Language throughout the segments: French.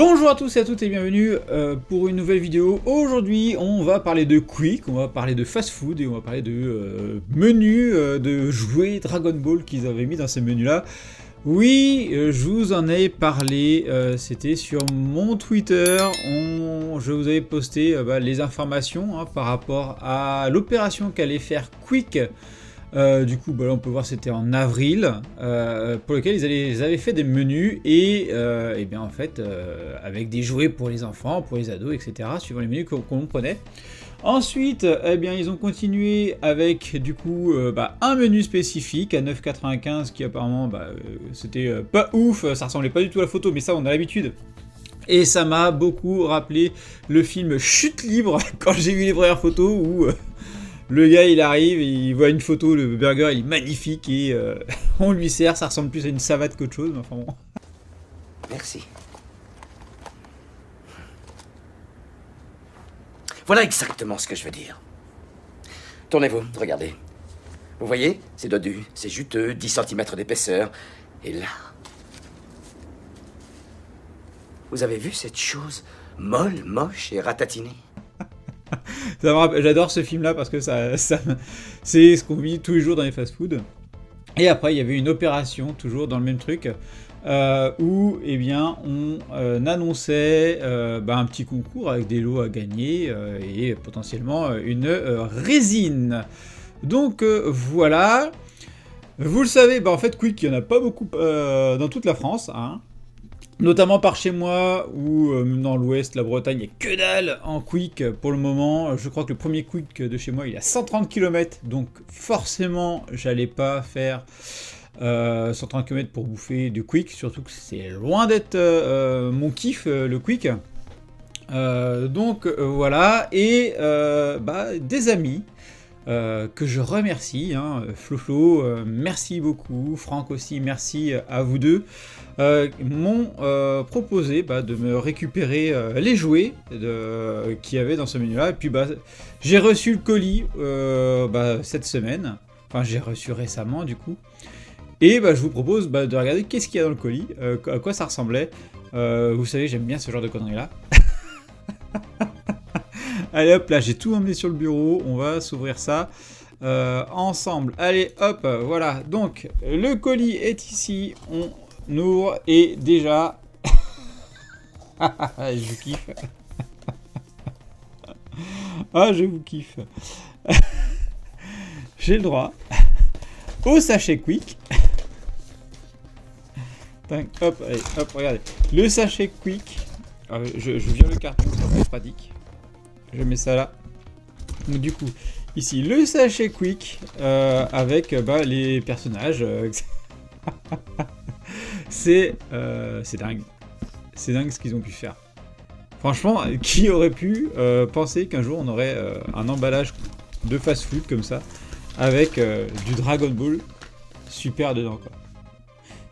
Bonjour à tous et à toutes et bienvenue pour une nouvelle vidéo. Aujourd'hui on va parler de Quick, on va parler de fast food et on va parler de menus, de jouets Dragon Ball qu'ils avaient mis dans ces menus là. Oui, je vous en ai parlé, c'était sur mon Twitter, je vous avais posté les informations par rapport à l'opération qu'allait faire Quick. Du coup, là, on peut voir c'était en avril, pour lequel ils avaient fait des menus et bien en fait, avec des jouets pour les enfants, pour les ados, etc. Suivant les menus qu'on prenait. Ensuite, bien, ils ont continué avec du coup un menu spécifique à 9,95 qui apparemment c'était pas ouf, ça ressemblait pas du tout à la photo, mais ça on a l'habitude. Et ça m'a beaucoup rappelé le film Chute libre quand j'ai vu les premières photos où le gars il arrive, il voit une photo, le burger il est magnifique et on lui sert, ça ressemble plus à une savate qu'autre chose, mais enfin bon. Merci. Voilà exactement ce que je veux dire. Tournez-vous, regardez. Vous voyez, c'est dodu, c'est juteux, 10 cm d'épaisseur. Et là... Vous avez vu cette chose molle, moche et ratatinée? J'adore ce film là parce que c'est ce qu'on vit tous les jours dans les fast-food. Et après il y avait une opération, toujours dans le même truc, où eh bien, on annonçait un petit concours avec des lots à gagner et potentiellement une résine. Donc voilà. Vous le savez, en fait Quick, il n'y en a pas beaucoup dans toute la France, hein. Notamment par chez moi, ou dans l'ouest, la Bretagne, il n'y a que dalle en Quick pour le moment. Je crois que le premier Quick de chez moi, il est à 130 km, donc forcément, j'allais pas faire 130 km pour bouffer du Quick, surtout que c'est loin d'être mon kiff, le Quick. Donc voilà, et des amis que je remercie, hein, Flo, merci beaucoup, Franck aussi, merci à vous deux, m'ont proposé de me récupérer les jouets qu'il y avait dans ce menu-là, et puis j'ai reçu le colis cette semaine, enfin j'ai reçu récemment du coup, et je vous propose de regarder qu'est-ce qu'il y a dans le colis, à quoi ça ressemblait. Vous savez, j'aime bien ce genre de conneries-là. Allez hop, là j'ai tout emmené sur le bureau, on va s'ouvrir ça ensemble. Allez hop, voilà, donc le colis est ici, on ouvre et déjà... je vous kiffe. Ah, je vous kiffe. J'ai le droit au sachet Quick. Hop, allez, hop, regardez. Le sachet Quick. Je viens le carton, c'est pratique. Je mets ça là. Donc du coup, ici le sachet Quick avec les personnages. C'est dingue. C'est dingue ce qu'ils ont pu faire. Franchement, qui aurait pu penser qu'un jour on aurait un emballage de fast-food comme ça avec du Dragon Ball super dedans quoi.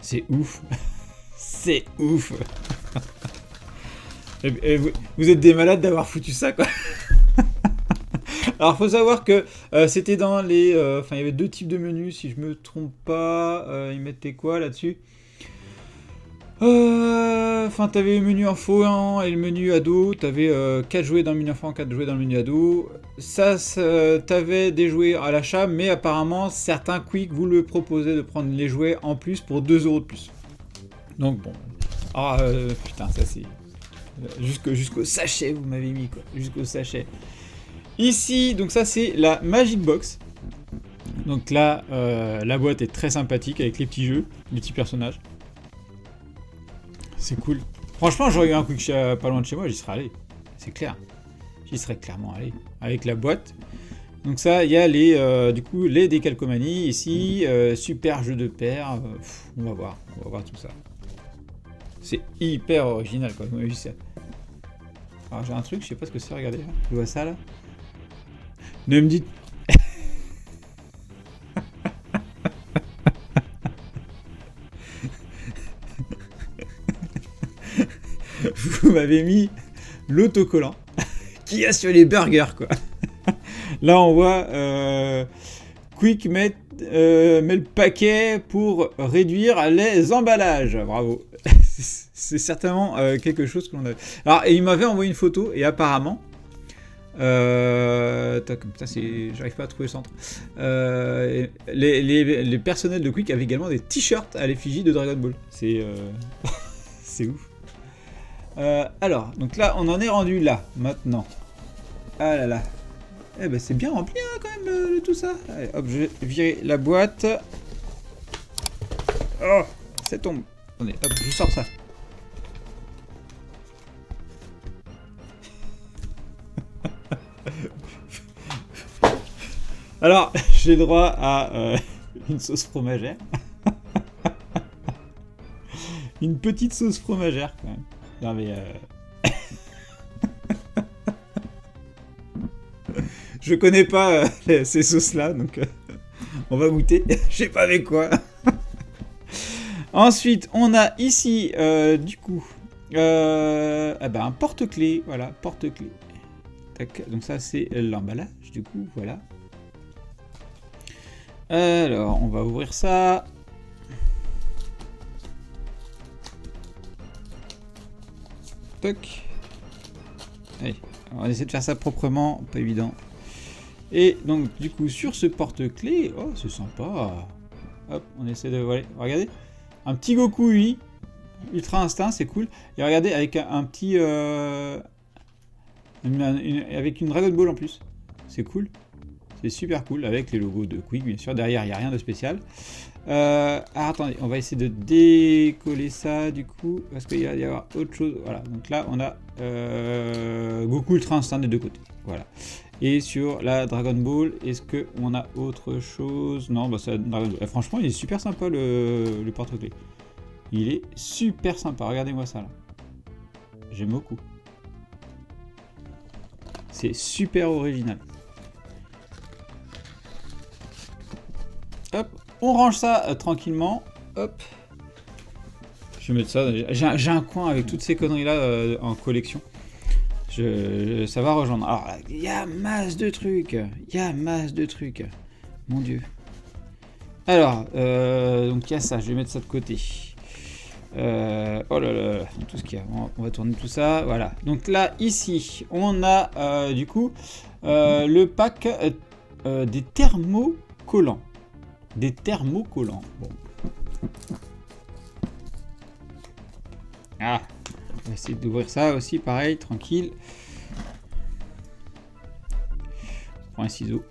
C'est ouf. C'est ouf. Et vous êtes des malades d'avoir foutu ça quoi. Alors faut savoir que c'était dans les... il y avait deux types de menus si je me trompe pas. Ils mettaient quoi là-dessus? T'avais le menu enfant et le menu ado. T'avais 4 jouets dans le menu enfant, 4 jouets dans le menu ado. Ça, t'avais des jouets à l'achat, mais apparemment certains Quick vous le proposaient de prendre les jouets en plus pour 2€ de plus. Donc bon... putain, ça c'est... Jusqu'au sachet, vous m'avez mis quoi. Jusqu'au sachet. Ici, donc ça c'est la Magic Box. Donc là, la boîte est très sympathique avec les petits jeux, les petits personnages. C'est cool. Franchement, j'aurais eu un Quick pas loin de chez moi, j'y serais allé. C'est clair. J'y serais clairement allé. Avec la boîte. Donc ça, il y a les décalcomanies ici. Super jeu de paire. On va voir tout ça. C'est hyper original quoi. Alors j'ai un truc, je sais pas ce que c'est, regardez là. Tu vois ça là? Ne me dites... Vous m'avez mis l'autocollant qu'il y a sur les burgers quoi. Là on voit Quick met le paquet pour réduire les emballages. Bravo. c'est certainement quelque chose que l'on avait. Alors, et il m'avait envoyé une photo, et apparemment... putain, j'arrive pas à trouver le centre. Les personnels de Quick avaient également des t-shirts à l'effigie de Dragon Ball. C'est c'est ouf. Alors, donc là, on en est rendu là, maintenant. Ah là là. Eh ben, c'est bien rempli, hein, quand même, tout ça. Allez, hop, je vais virer la boîte. Oh, ça tombe. Attendez, hop, je sors ça. Alors, j'ai droit à une sauce fromagère. Une petite sauce fromagère, quand même. Non, mais... Je connais pas ces sauces-là, donc on va goûter. Je sais pas avec quoi. Ensuite, on a ici, du coup, un porte-clés. Voilà, porte-clés. Tac, donc ça, c'est l'emballage, du coup, voilà. Alors, on va ouvrir ça. Toc. Allez, on va essayer de faire ça proprement, pas évident. Et donc, du coup, sur ce porte-clés, oh, c'est sympa. Hop, on essaie de... Voilà, regardez. Un petit Goku, lui. Ultra Instinct, c'est cool. Et regardez, avec un petit... avec une Dragon Ball en plus. C'est cool. C'est super cool, avec les logos de Quick, bien sûr. Derrière, il n'y a rien de spécial. Attendez, on va essayer de décoller ça, du coup. Parce qu'il va y avoir autre chose. Voilà, donc là, on a Goku Ultra Instinct des deux côtés. Voilà. Et sur la Dragon Ball, est-ce qu'on a autre chose? Non, bah c'est la Dragon Ball. Franchement, il est super sympa, le porte-clés. Il est super sympa. Regardez-moi ça, là. J'aime beaucoup. C'est super original. Hop, on range ça tranquillement. Hop. Je vais mettre ça. J'ai un coin avec toutes ces conneries-là en collection. Ça va rejoindre. Alors, il y a masse de trucs. Il y a masse de trucs. Mon Dieu. Alors, donc il y a ça. Je vais mettre ça de côté. Oh là là, tout ce qu'il y a. On va tourner tout ça. Voilà. Donc là, ici, on a du coup le pack des thermocollants. Des thermocollants. Bon. Ah, on va essayer d'ouvrir ça aussi, pareil, tranquille. On prend un ciseau.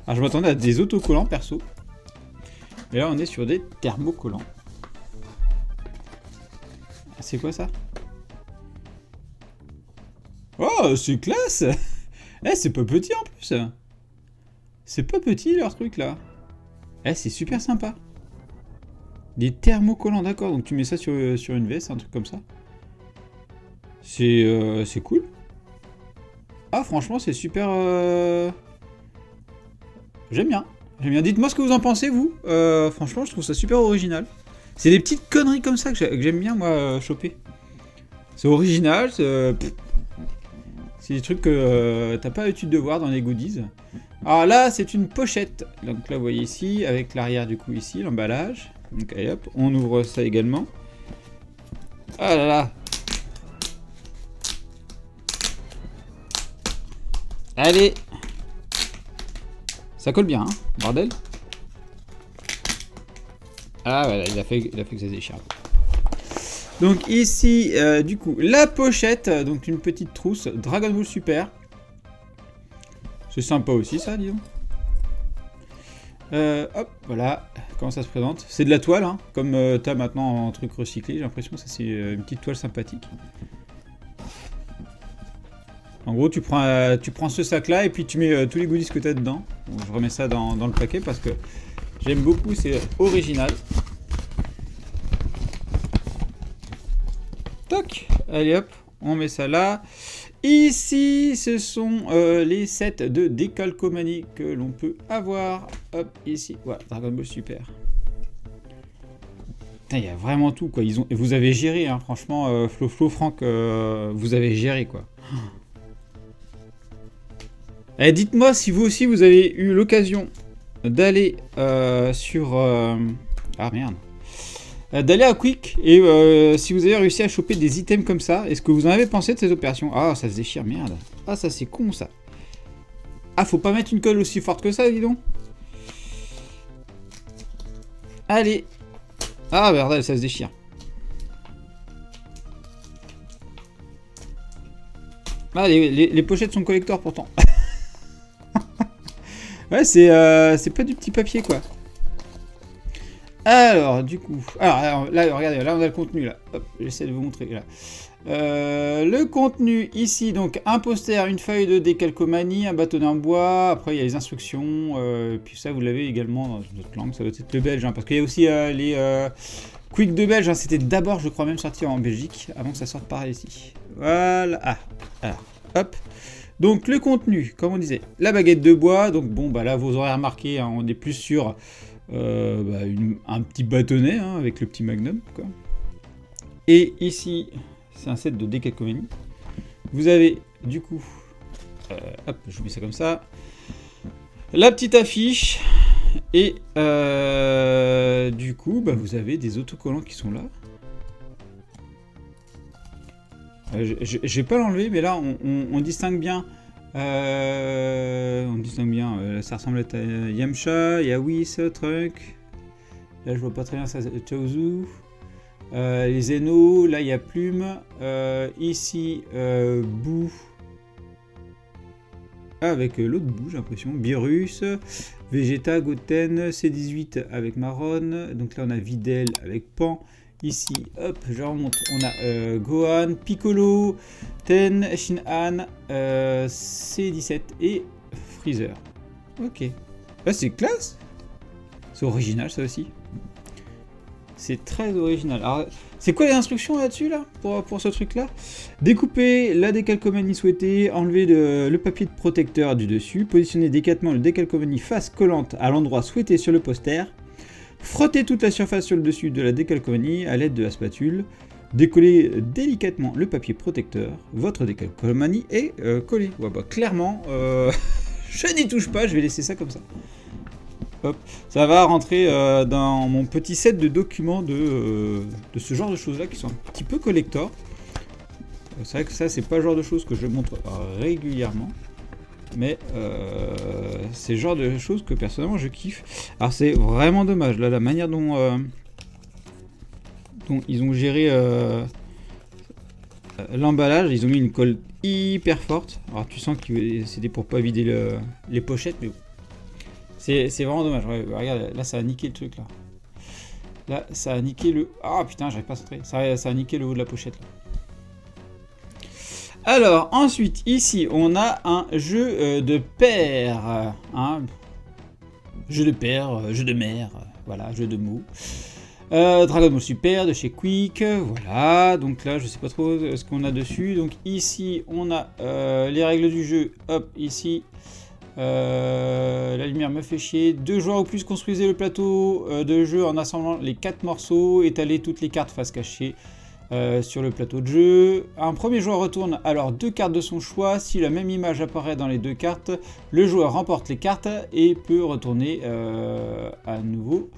Alors je m'attendais à des autocollants perso. Et là on est sur des thermocollants. C'est quoi ça? Oh, c'est classe. Eh, c'est pas petit en plus. C'est pas petit leur truc là. Eh, c'est super sympa. Des thermocollants, d'accord. Donc tu mets ça sur une veste, un truc comme ça. C'est cool. Ah, franchement, c'est super... J'aime bien. J'aime bien. Dites-moi ce que vous en pensez, vous. Franchement, je trouve ça super original. C'est des petites conneries comme ça que j'aime bien, moi, choper. C'est original. C'est des trucs que t'as pas l'habitude de voir dans les goodies. Alors là, c'est une pochette. Donc là, vous voyez ici, avec l'arrière du coup ici, l'emballage. Donc allez hop, on ouvre ça également. Ah là là. Allez. Ça colle bien, hein, bordel. Ah voilà, il a fait que ça déchire. Donc ici, du coup, la pochette, donc une petite trousse Dragon Ball Super. C'est sympa aussi ça, disons. Hop, voilà, comment ça se présente. C'est de la toile, hein, comme t'as maintenant en truc recyclé. J'ai l'impression que ça c'est une petite toile sympathique. En gros, tu prends ce sac-là et puis tu mets tous les goodies que t'as dedans. Bon, je remets ça dans le paquet parce que j'aime beaucoup, c'est original. Toc, allez hop, on met ça là. Ici, ce sont les sets de décalcomanie que l'on peut avoir. Hop, ici, voilà, Dragon Ball Super. Il y a vraiment tout, quoi. Vous avez géré, hein, franchement, Flo, Franck, vous avez géré, quoi. Eh, dites-moi si vous aussi, vous avez eu l'occasion d'aller sur... Ah, merde. d'aller à Quick et si vous avez réussi à choper des items comme ça, est-ce que vous en avez pensé de ces opérations? Ah, ça se déchire, merde. Ah, ça c'est con ça. Ah, faut pas mettre une colle aussi forte que ça, dis donc. Allez. Ah, merde, ça se déchire. Ah, les pochettes sont collector pourtant. Ouais, c'est pas du petit papier quoi. Alors, du coup... Alors, là, regardez, là, on a le contenu, là. Hop, j'essaie de vous montrer, là. Le contenu, ici, donc, un poster, une feuille de décalcomanie, un bâtonnet en bois, après, il y a les instructions, puis ça, vous l'avez également dans une autre langue, ça doit être le belge, hein, parce qu'il y a aussi les Quick de belge, hein, c'était d'abord, je crois, même sorti en Belgique, avant que ça sorte par ici. Voilà, ah, alors, hop. Donc, le contenu, comme on disait, la baguette de bois, donc, bon, bah là, vous aurez remarqué, hein, on est plus sur... un petit bâtonnet hein, avec le petit magnum quoi. Et ici c'est un set de décalcomanie. Vous avez du coup hop, je vous mets ça comme ça, la petite affiche et du coup bah, vous avez des autocollants qui sont là. Je vais pas l'enlever mais là on distingue bien. Ça ressemble à Yamcha, Yawis, Trunk. Là, je vois pas très bien ça, Chaozu. Les Zeno, là, il y a Plume. Ici, Boo. Avec l'autre Boo, j'ai l'impression. Virus, Vegeta, Goten, C18 avec Maron. Donc là, on a Videl avec Pan. Ici, hop, je remonte. On a Gohan, Piccolo, Ten, Shin-Han, C17 et Freezer. Ok. Là, c'est classe. C'est original, ça aussi. C'est très original. Alors, c'est quoi les instructions là-dessus, là, pour ce truc-là? Découper la décalcomanie souhaitée, enlever le papier de protecteur du dessus, positionner délicatement le décalcomanie face collante à l'endroit souhaité sur le poster, frotter toute la surface sur le dessus de la décalcomanie à l'aide de la spatule, décoller délicatement le papier protecteur, votre décalcomanie est collée. Ouais, bah, clairement, je n'y touche pas, je vais laisser ça comme ça. Hop. Ça va rentrer dans mon petit set de documents de ce genre de choses là qui sont un petit peu collector. C'est vrai que ça c'est pas le genre de choses que je montre régulièrement, mais c'est le genre de choses que personnellement je kiffe. Alors c'est vraiment dommage là la manière dont ils ont géré l'emballage. Ils ont mis une colle hyper forte. Alors tu sens que c'était pour pas vider les pochettes, mais bon. C'est vraiment dommage. Ouais, regarde, là ça a niqué le truc là. Là ça a niqué le... Ah putain, j'arrive pas à centrer. Ça a niqué le haut de la pochette là. Alors ensuite, ici on a un jeu de paire. Jeu de paire, jeu de mer, voilà, jeu de mots. Dragon Ball Super de chez Quick, voilà. Donc là je sais pas trop ce qu'on a dessus. Donc ici on a les règles du jeu. Hop, ici. La lumière me fait chier. 2 joueurs ou plus construisez le plateau de jeu en assemblant les 4 morceaux. Étalez toutes les cartes face cachée sur le plateau de jeu. Un premier joueur retourne alors 2 cartes de son choix. Si la même image apparaît dans les 2 cartes, le joueur remporte les cartes et peut retourner à nouveau.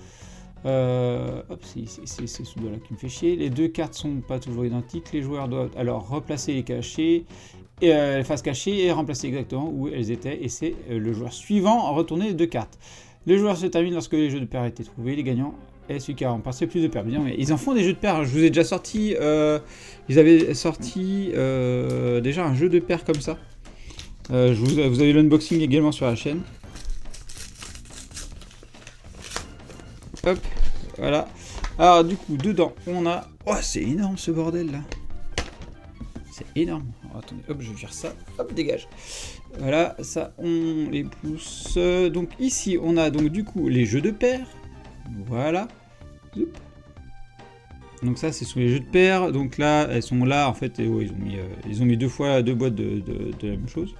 Hop, c'est ce doigt là qui me fait chier. Les 2 cartes sont pas toujours identiques. Les joueurs doivent alors replacer les cachés. Et face cachée et remplacer exactement où elles étaient, et c'est le joueur suivant à retourner les 2 cartes. Le joueur se termine lorsque les jeux de paires étaient trouvés, les gagnants est celui qui a remporté plus de paires. Bien, mais ils en font des jeux de paires, je vous ai déjà sorti, ils avaient sorti déjà un jeu de paires comme ça. Vous avez l'unboxing également sur la chaîne. Hop, voilà. Alors du coup, dedans, on a... Oh, c'est énorme ce bordel là. C'est énorme. Alors, attendez, hop, je vire ça. Hop, dégage. Voilà, ça, on les pousse. Donc ici, on a donc du coup les jeux de paires. Voilà. Zoup. Donc ça, c'est sous les jeux de paires. Donc là, elles sont là, en fait. Et ouais, ils ont mis 2 fois 2 boîtes de la même chose.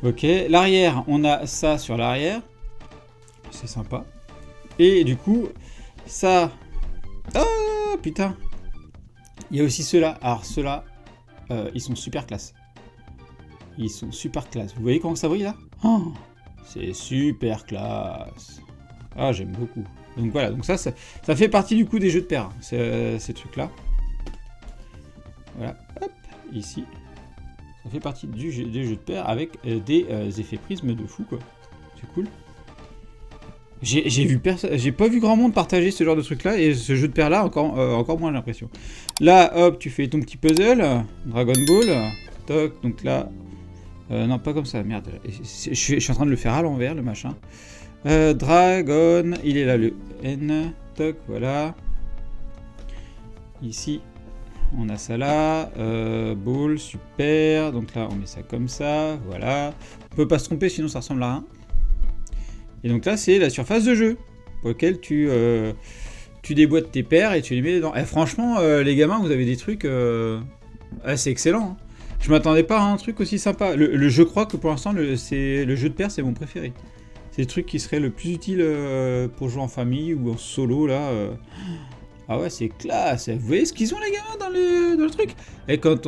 Ok. L'arrière, on a ça sur l'arrière. C'est sympa. Et du coup, ça... Ah, putain. Il y a aussi ceux-là. Alors ceux-là... ils sont super classe. Ils sont super classe. Vous voyez comment ça brille là? Oh, c'est super classe. Ah, j'aime beaucoup. Donc voilà, donc ça fait partie du coup des jeux de paires, ces trucs-là. Voilà, hop, ici. Ça fait partie des jeux de paires avec des effets prismes de fou, quoi. C'est cool. J'ai pas vu grand monde partager ce genre de truc-là, et ce jeu de paires-là, encore moins, j'ai l'impression. Là, hop, tu fais ton petit puzzle, Dragon Ball, toc, donc là... non, pas comme ça, merde. Je suis en train de le faire à l'envers, le machin. Dragon, il est là, le N, toc, voilà. Ici, on a ça là. Ball, super. Donc là, on met ça comme ça, voilà. On peut pas se tromper, sinon ça ressemble à rien. Et donc là, c'est la surface de jeu, pour laquelle tu déboîtes tes paires et tu les mets dedans. Et franchement, les gamins, vous avez des trucs... c'est excellent, hein. Je m'attendais pas à un truc aussi sympa. Je crois que pour l'instant, le jeu de paires, c'est mon préféré. C'est le truc qui serait le plus utile pour jouer en famille ou en solo, là. Ah ouais, c'est classe. Vous voyez ce qu'ils ont, les gamins, dans le truc. Et quand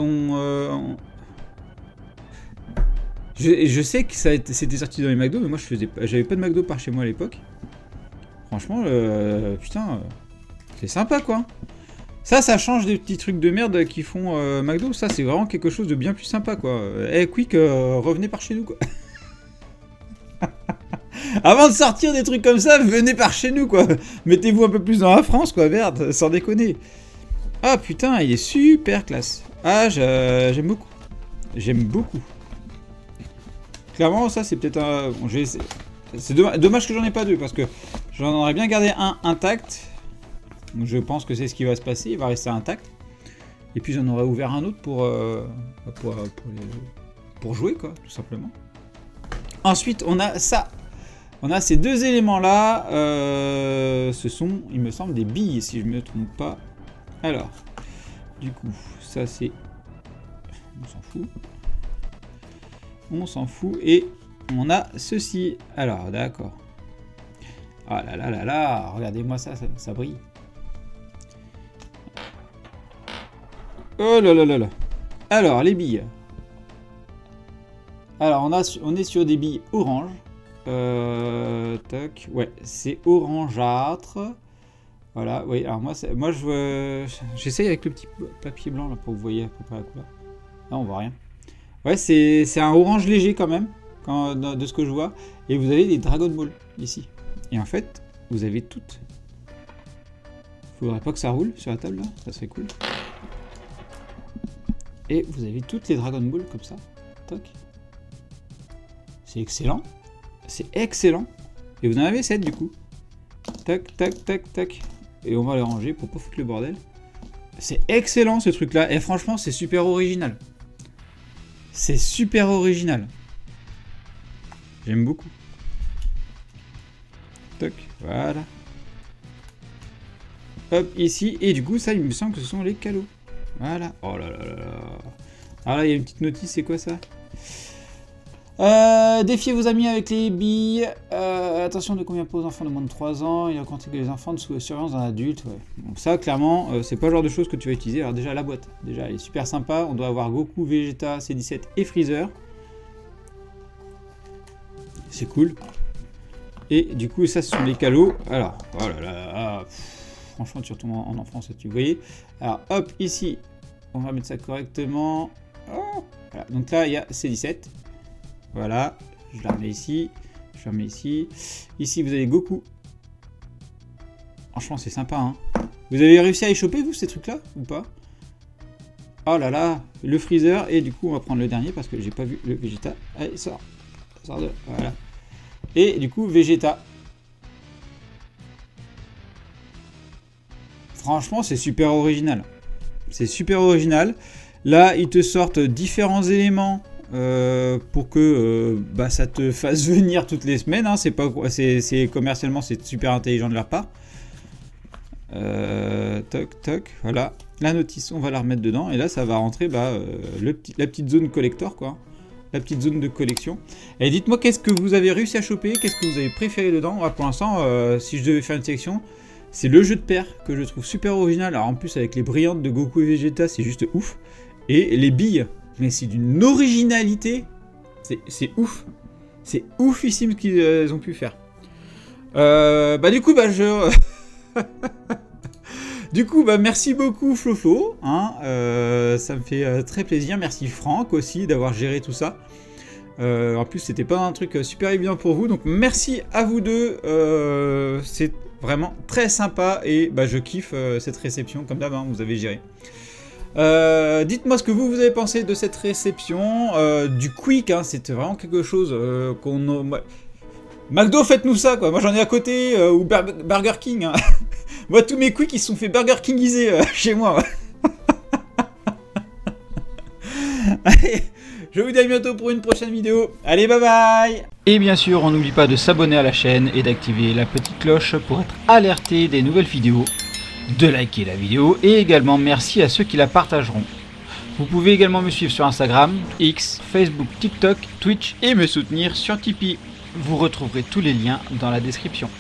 Je sais que c'était sorti dans les McDo, mais moi, j'avais pas de McDo par chez moi à l'époque. Franchement, putain, c'est sympa, quoi. Ça change des petits trucs de merde qui font McDo. Ça, c'est vraiment quelque chose de bien plus sympa, quoi. Quick, revenez par chez nous, quoi. Avant de sortir des trucs comme ça, venez par chez nous, quoi. Mettez-vous un peu plus dans la France, quoi, merde, sans déconner. Ah, putain, il est super classe. Ah, j'aime beaucoup. J'aime beaucoup. Clairement, ça, c'est peut-être un... Bon, je vais essayer. C'est dommage que j'en ai pas deux, parce que j'en aurais bien gardé un intact. Donc je pense que c'est ce qui va se passer, il va rester intact. Et puis j'en aurais ouvert un autre pour jouer, quoi, tout simplement. Ensuite, on a ça. On a ces deux éléments-là. Ce sont, il me semble, des billes, si je ne me trompe pas. Alors, du coup, ça c'est... On s'en fout. On s'en fout. Et on a ceci. Alors, d'accord. Ah là là là là, regardez-moi ça, ça brille. Oh là là là là. Alors, les billes. Alors, on est sur des billes orange. Toc. Ouais, c'est orangeâtre. Voilà, oui. Alors, moi j'essaye avec le petit papier blanc là, pour que vous voyez à peu près la couleur. Là, on voit rien. Ouais, c'est un orange léger quand même, de ce que je vois. Et vous avez des Dragon Ball ici. Et en fait, vous avez toutes. Faudrait pas que ça roule sur la table là, ça serait cool. Et vous avez toutes les Dragon Ball comme ça. Toc. C'est excellent. C'est excellent. Et vous en avez 7 du coup. Tac, tac, tac, tac. Et on va les ranger pour pas foutre le bordel. C'est excellent ce truc là. Et franchement, c'est super original. C'est super original. J'aime beaucoup. Toc, voilà. Hop, ici. Et du coup, ça, il me semble que ce sont les calots. Voilà. Oh là là là là. Ah là, il y a une petite notice, c'est quoi ça? Défiez vos amis avec les billes. Attention de combien pas aux enfants de moins de 3 ans. Il a compté que les enfants de sous surveillance d'un adulte. Ouais. Donc ça, clairement, c'est pas le genre de choses que tu vas utiliser. Alors déjà, la boîte. Déjà, elle est super sympa. On doit avoir Goku, Vegeta, C17 et Freezer. C'est cool. Et du coup, ça, ce sont les calots. Alors, oh là là. Franchement, tu retombes en enfance, tu voyez. Alors, hop, ici, on va mettre ça correctement. Oh, voilà. Donc là, il y a C17. Voilà, je la remets ici. Je la remets ici. Ici, vous avez Goku. Franchement, c'est sympa, hein. Vous avez réussi à y choper, vous, ces trucs-là, ou pas? Oh là là, le Freezer. Et du coup, on va prendre le dernier parce que j'ai pas vu le Vegeta. Allez, sort. Sort de... Voilà. Et du coup, Vegeta. Franchement, c'est super original. C'est super original. Là, ils te sortent différents éléments pour que ça te fasse venir toutes les semaines. Hein. C'est commercialement, c'est super intelligent de leur part. Toc, toc, voilà. La notice, on va la remettre dedans. Et là, ça va rentrer la petite zone collector, quoi. La petite zone de collection. Et dites-moi, qu'est-ce que vous avez réussi à choper? Qu'est-ce que vous avez préféré dedans? Moi, pour l'instant, si je devais faire une sélection... C'est le jeu de paires que je trouve super original. Alors en plus avec les brillantes de Goku et Vegeta, c'est juste ouf. Et les billes, mais c'est d'une originalité. C'est ouf. C'est oufissime ce qu'ils ont pu faire. Du coup, du coup, merci beaucoup Flo, hein, ça me fait très plaisir. Merci Franck aussi d'avoir géré tout ça. En plus, c'était pas un truc super évident pour vous, donc merci à vous deux. C'est vraiment très sympa et je kiffe cette réception comme d'hab, hein, vous avez géré. Dites-moi ce que vous avez pensé de cette réception, du quick, hein, c'était vraiment quelque chose McDo, faites-nous ça quoi. Moi j'en ai à côté, ou Burger King. Hein. Moi tous mes quicks ils se sont fait Burger Kingisés chez moi. Allez, je vous dis à bientôt pour une prochaine vidéo. Allez, bye bye. Et bien sûr, on n'oublie pas de s'abonner à la chaîne et d'activer la petite cloche pour être alerté des nouvelles vidéos, de liker la vidéo et également merci à ceux qui la partageront. Vous pouvez également me suivre sur Instagram, X, Facebook, TikTok, Twitch et me soutenir sur Tipeee. Vous retrouverez tous les liens dans la description.